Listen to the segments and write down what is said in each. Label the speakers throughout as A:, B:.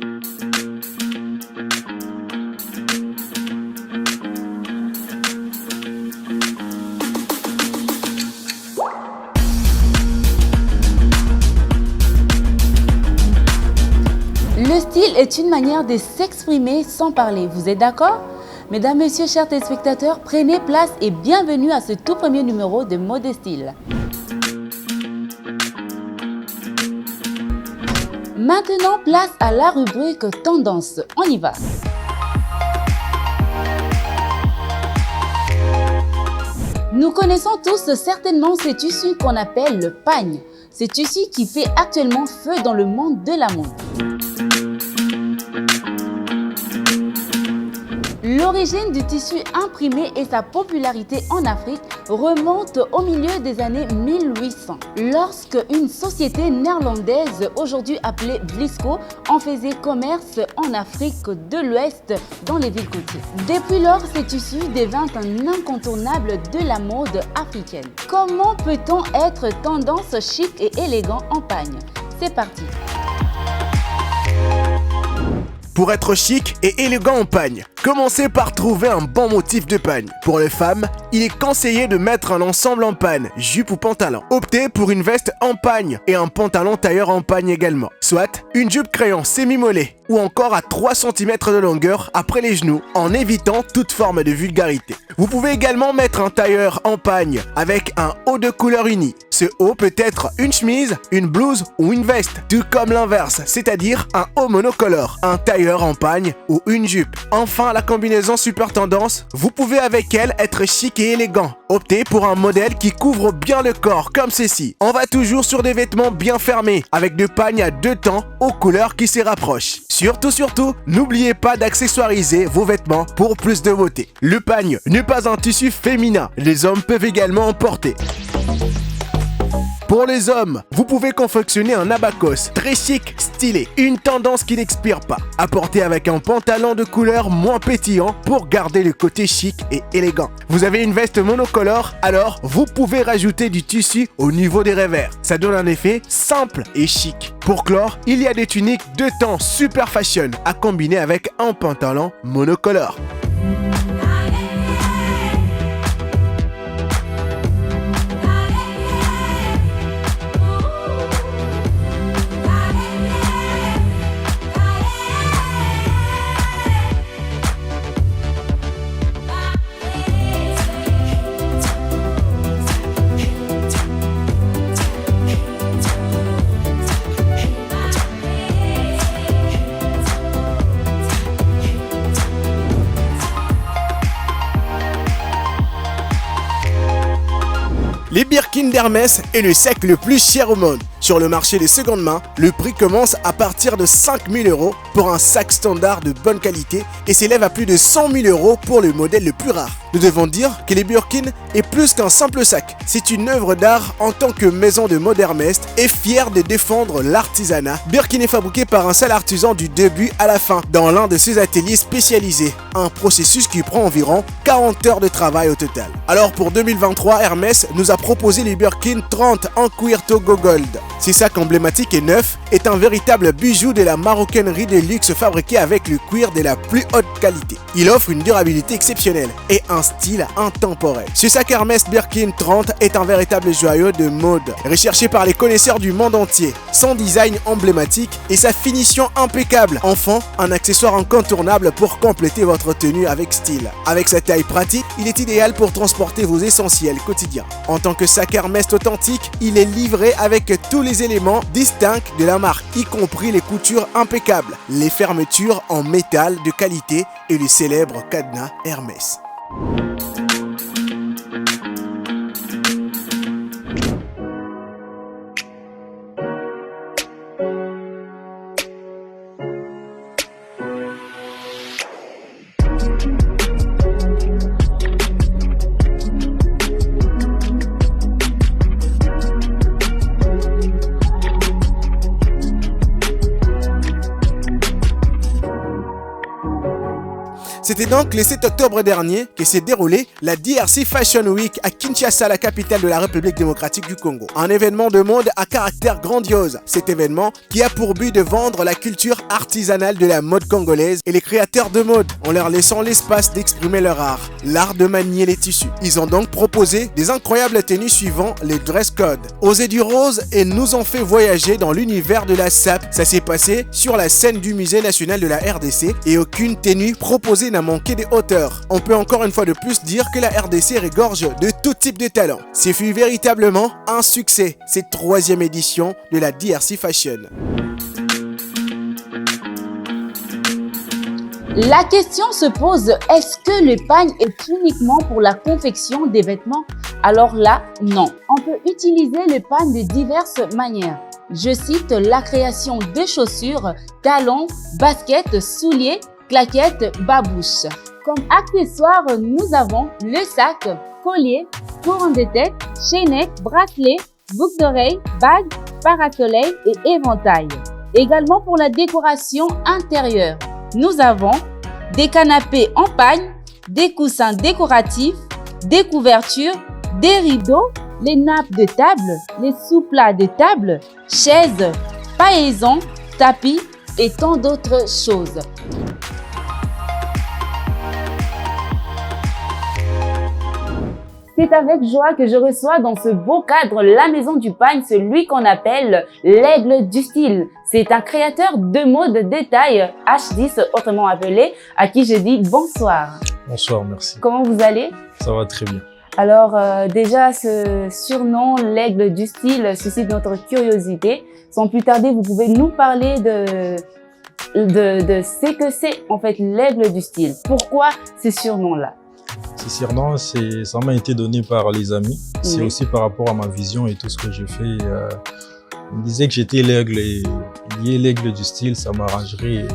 A: Le style est une manière de s'exprimer sans parler. Vous êtes d'accord? Mesdames, Messieurs, chers téléspectateurs, prenez place et bienvenue à ce tout premier numéro de Mode Style. Maintenant, place à la rubrique Tendance. On y va. Nous connaissons tous certainement ce tissu qu'on appelle le pagne. Ce tissu qui fait actuellement feu dans le monde de la mode. L'origine du tissu imprimé et sa popularité en Afrique remontent au milieu des années 1800, lorsque une société néerlandaise, aujourd'hui appelée Vlisco, en faisait commerce en Afrique de l'Ouest dans les villes côtières. Depuis lors, ce tissu devint un incontournable de la mode africaine. Comment peut-on être tendance chic et élégant en pagne? C'est parti!
B: Pour être chic et élégant en pagne, commencez par trouver un bon motif de pagne. Pour les femmes, il est conseillé de mettre un ensemble en pagne, jupe ou pantalon. Optez pour une veste en pagne et un pantalon tailleur en pagne également. Soit une jupe crayon semi-mollet ou encore à 3 cm de longueur après les genoux en évitant toute forme de vulgarité. Vous pouvez également mettre un tailleur en pagne avec un haut de couleur unie. Ce haut peut être une chemise, une blouse ou une veste, tout comme l'inverse, c'est-à-dire un haut monocolore, un tailleur en pagne ou une jupe. Enfin, la combinaison super tendance, vous pouvez avec elle être chic et élégant. Optez pour un modèle qui couvre bien le corps comme ceci. On va toujours sur des vêtements bien fermés avec des pagnes à 2 temps aux couleurs qui se rapprochent. Surtout, n'oubliez pas d'accessoiriser vos vêtements pour plus de beauté. Le pagne n'est pas un tissu féminin, les hommes peuvent également en porter. Pour les hommes, vous pouvez confectionner un abakos, très chic, stylé, une tendance qui n'expire pas. Apporté avec un pantalon de couleur moins pétillant pour garder le côté chic et élégant. Vous avez une veste monocolore, alors vous pouvez rajouter du tissu au niveau des revers. Ça donne un effet simple et chic. Pour clore, il y a des tuniques de temps super fashion à combiner avec un pantalon monocolore. Les Birkin d'Hermès est le sac le plus cher au monde. Sur le marché des secondes mains, le prix commence à partir de 5 000 € pour un sac standard de bonne qualité et s'élève à plus de 100 000 € pour le modèle le plus rare. Nous devons dire que les Birkin est plus qu'un simple sac. C'est une œuvre d'art en tant que maison de mode Hermès et fière de défendre l'artisanat. Birkin est fabriqué par un seul artisan du début à la fin dans l'un de ses ateliers spécialisés. Un processus qui prend environ 40 heures de travail au total. Alors pour 2023, Hermès nous a proposé les Birkin 30 en cuir Togo Gold. Ces sacs emblématiques et neufs est un véritable bijou de la maroquinerie de luxe fabriqué avec le cuir de la plus haute qualité. Il offre une durabilité exceptionnelle et un style intemporel. Ce sac Hermès Birkin 30 est un véritable joyau de mode, recherché par les connaisseurs du monde entier. Son design emblématique et sa finition impeccable en font un accessoire incontournable pour compléter votre tenue avec style. Avec sa taille pratique, il est idéal pour transporter vos essentiels quotidiens. En tant que sac Hermès authentique, il est livré avec tous les éléments distincts de la marque, y compris les coutures impeccables, les fermetures en métal de qualité et le célèbre cadenas Hermès. C'était donc le 7 octobre dernier que s'est déroulée la DRC Fashion Week à Kinshasa, la capitale de la République démocratique du Congo. Un événement de mode à caractère grandiose. Cet événement qui a pour but de vendre la culture artisanale de la mode congolaise et les créateurs de mode en leur laissant l'espace d'exprimer leur art, l'art de manier les tissus. Ils ont donc proposé des incroyables tenues suivant les dress codes. Oser du rose et nous ont fait voyager dans l'univers de la SAP. Ça s'est passé sur la scène du musée national de la RDC et aucune tenue proposée n'a manqué de hauteur. On peut encore une fois de plus dire que la RDC regorge de tout type de talent. Ce fut véritablement un succès, cette 3e édition de la DRC Fashion.
A: La question se pose, est-ce que le pagne est uniquement pour la confection des vêtements? Alors là, non. On peut utiliser le pagne de diverses manières. Je cite la création de chaussures, talons, baskets, souliers, claquettes, babouches. Comme accessoires, nous avons le sac, collier, couronne de tête, chaînette, bracelet, boucle d'oreille, bague, parasoleil et éventail. Également pour la décoration intérieure, nous avons des canapés en pagne, des coussins décoratifs, des couvertures, des rideaux, les nappes de table, les sous-plats de table, chaises, paillasons, tapis et tant d'autres choses. C'est avec joie que je reçois dans ce beau cadre la Maison du Pagne, celui qu'on appelle l'Aigle du Style. C'est un créateur de mode détail, H10 autrement appelé, à qui je dis bonsoir.
C: Bonsoir, merci.
A: Comment vous allez? Ça
C: va très bien.
A: Alors déjà, ce surnom, l'Aigle du Style, suscite notre curiosité. Sans plus tarder, vous pouvez nous parler de ce que c'est en fait l'Aigle du Style. Pourquoi ce surnom-là?
C: Ce surnom, ça m'a été donné par les amis. C'est aussi par rapport à ma vision et tout ce que je fais. Ils me disaient que j'étais l'aigle et lié l'aigle du style, ça m'arrangerait.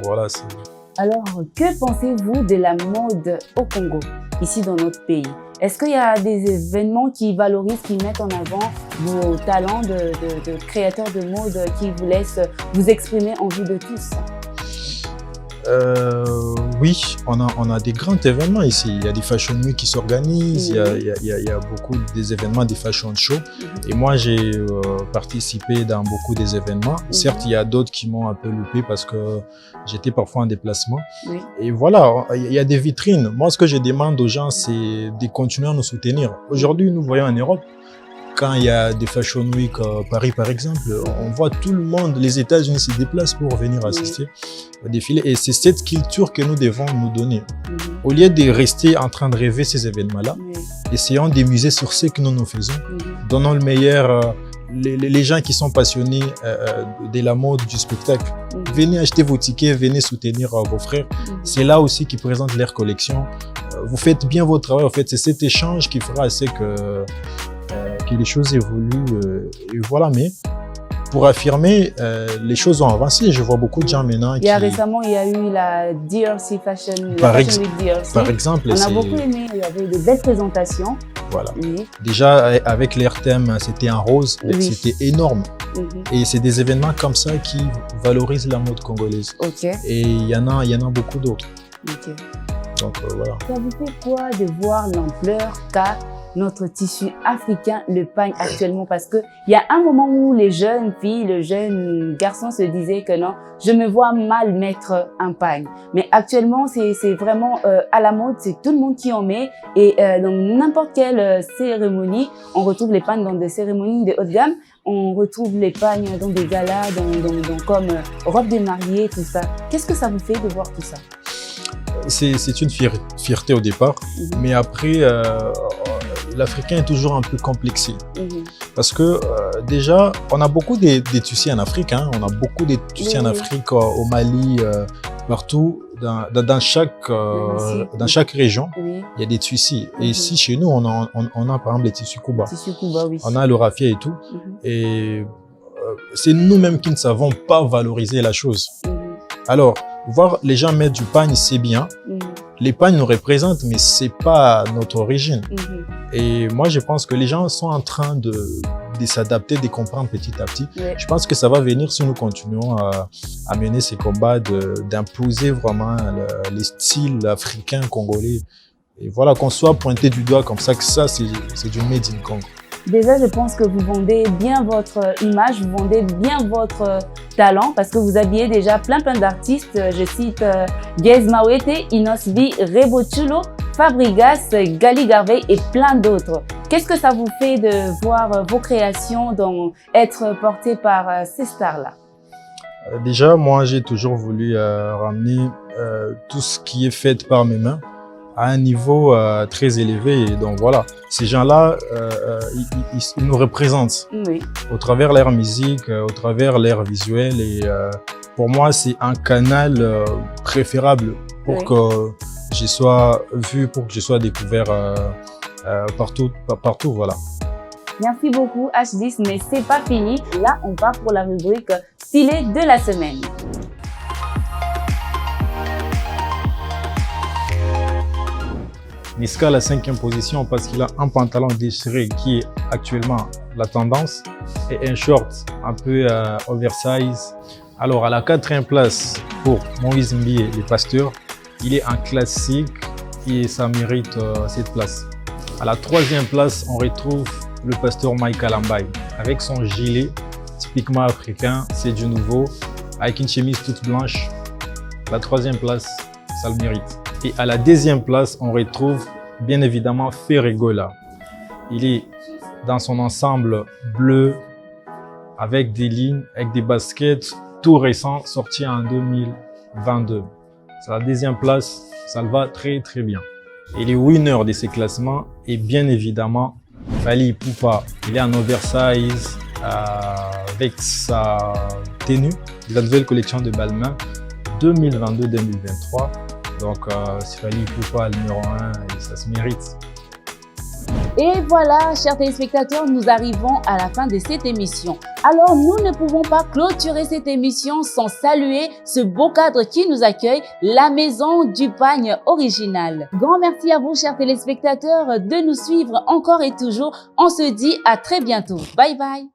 C: Voilà.
A: Alors, que pensez-vous de la mode au Congo, ici dans notre pays? Est-ce qu'il y a des événements qui valorisent, qui mettent en avant vos talents de créateurs de mode, qui vous laissent vous exprimer en vue de tous?
C: Oui, on a des grands événements ici. Il y a des fashion week qui s'organisent, il y a beaucoup des événements, des fashion shows. Et moi, j'ai participé dans beaucoup des événements. Certes, il y a d'autres qui m'ont un peu loupé parce que j'étais parfois en déplacement. Et voilà, il y a des vitrines. Moi, ce que je demande aux gens, c'est de continuer à nous soutenir. Aujourd'hui, nous voyons en Europe, quand il y a des Fashion Week à Paris, par exemple, on voit tout le monde, les États-Unis se déplacent pour venir assister au défilé. Et c'est cette culture que nous devons nous donner. Au lieu de rester en train de rêver ces événements-là, essayons de miser sur ce que nous faisons. Donnons le meilleur. Les gens qui sont passionnés de la mode, du spectacle, venez acheter vos tickets, venez soutenir vos frères. C'est là aussi qu'ils présentent leur collection. Vous faites bien votre travail. En fait, c'est cet échange qui fera assez que les choses évoluent. Et voilà, mais pour affirmer, les choses ont avancé. Je vois beaucoup de gens maintenant qui...
A: Récemment, il y a eu la DRC Fashion Week DRC.
C: Par exemple.
A: On a beaucoup aimé, il y avait de belles présentations.
C: Voilà. Déjà, avec leur thème, c'était en rose, c'était énorme. Et c'est des événements comme ça qui valorisent la mode congolaise. Et il y en a beaucoup d'autres. Donc, voilà.
A: Ça vous fait quoi de voir l'ampleur qu'a notre tissu africain, le pagne actuellement? Parce que il y a un moment où les jeunes filles, les jeunes garçons se disaient que non, je me vois mal mettre un pagne. Mais actuellement, c'est vraiment à la mode, c'est tout le monde qui en met. Et dans n'importe quelle cérémonie, on retrouve les pagnes dans des cérémonies de haut de gamme. On retrouve les pagnes dans des galas, comme robe de mariée, tout ça. Qu'est-ce que ça vous fait de voir tout ça?
C: C'est une fierté au départ, mais après, l'Africain est toujours un peu complexé. Parce que déjà, on a beaucoup de tissus en Afrique. On a beaucoup de tissus en Afrique, au Mali, partout. Dans chaque région, il y a des tissus. Et ici, chez nous, on a par exemple les tissus Kuba. On a le raffia et tout. Et c'est nous-mêmes qui ne savons pas valoriser la chose. Alors, voir les gens mettre du pagne, c'est bien. Les pagnes nous représentent, mais c'est pas notre origine. Et moi, je pense que les gens sont en train de de s'adapter, de comprendre petit à petit.
A: Oui.
C: Je pense que ça va venir si nous continuons à mener ces combats, d'imposer vraiment les styles africains, congolais. Et voilà, qu'on soit pointé du doigt comme ça, que ça, c'est du Made in Congo.
A: Déjà, je pense que vous vendez bien votre image, vous vendez bien votre talent parce que vous habillez déjà plein d'artistes. Je cite Gez Mawete, Inosvi, Rebochulo, Fabregas, Gali Garvey et plein d'autres. Qu'est-ce que ça vous fait de voir vos créations être portées par ces stars-là?
C: Déjà, moi, j'ai toujours voulu ramener tout ce qui est fait par mes mains à un niveau très élevé. Et donc voilà, ces gens-là, ils nous représentent
A: Oui.
C: au travers leur musique, au travers leur visuel. Et pour moi, c'est un canal préférable pour
A: Oui.
C: que je sois vu, pour que je sois découvert partout, voilà.
A: Merci beaucoup H10, mais c'est pas fini. Là, on part pour la rubrique stylée de la semaine.
C: Niska à la 5e position parce qu'il a un pantalon déchiré qui est actuellement la tendance et un short un peu oversize. Alors à la 4e place pour Moïse Mbie, le pasteur, il est un classique et ça mérite cette place. À la 3e place, on retrouve le pasteur Mike Alambai avec son gilet typiquement africain, c'est du nouveau, avec une chemise toute blanche. La 3e place, ça le mérite. Et à la 2e place, on retrouve bien évidemment Ferregola. Il est dans son ensemble bleu avec des lignes, avec des baskets tout récents, sortis en 2022. C'est la 2e place, ça le va très très bien. Et le winner de ces classements est bien évidemment Fally Ipupa. Il est en oversize avec sa tenue de la nouvelle collection de Balmain 2022-2023. Donc, c'est Fally Ipupa le numéro 1 et ça se mérite.
A: Et voilà, chers téléspectateurs, nous arrivons à la fin de cette émission. Alors, nous ne pouvons pas clôturer cette émission sans saluer ce beau cadre qui nous accueille, la Maison du Pagne original. Grand merci à vous, chers téléspectateurs, de nous suivre encore et toujours. On se dit à très bientôt. Bye bye.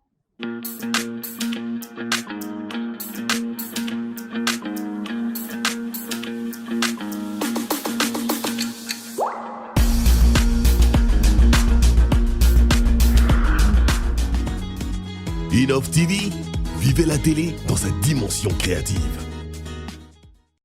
D: Innov TV, vivez la télé dans sa dimension créative.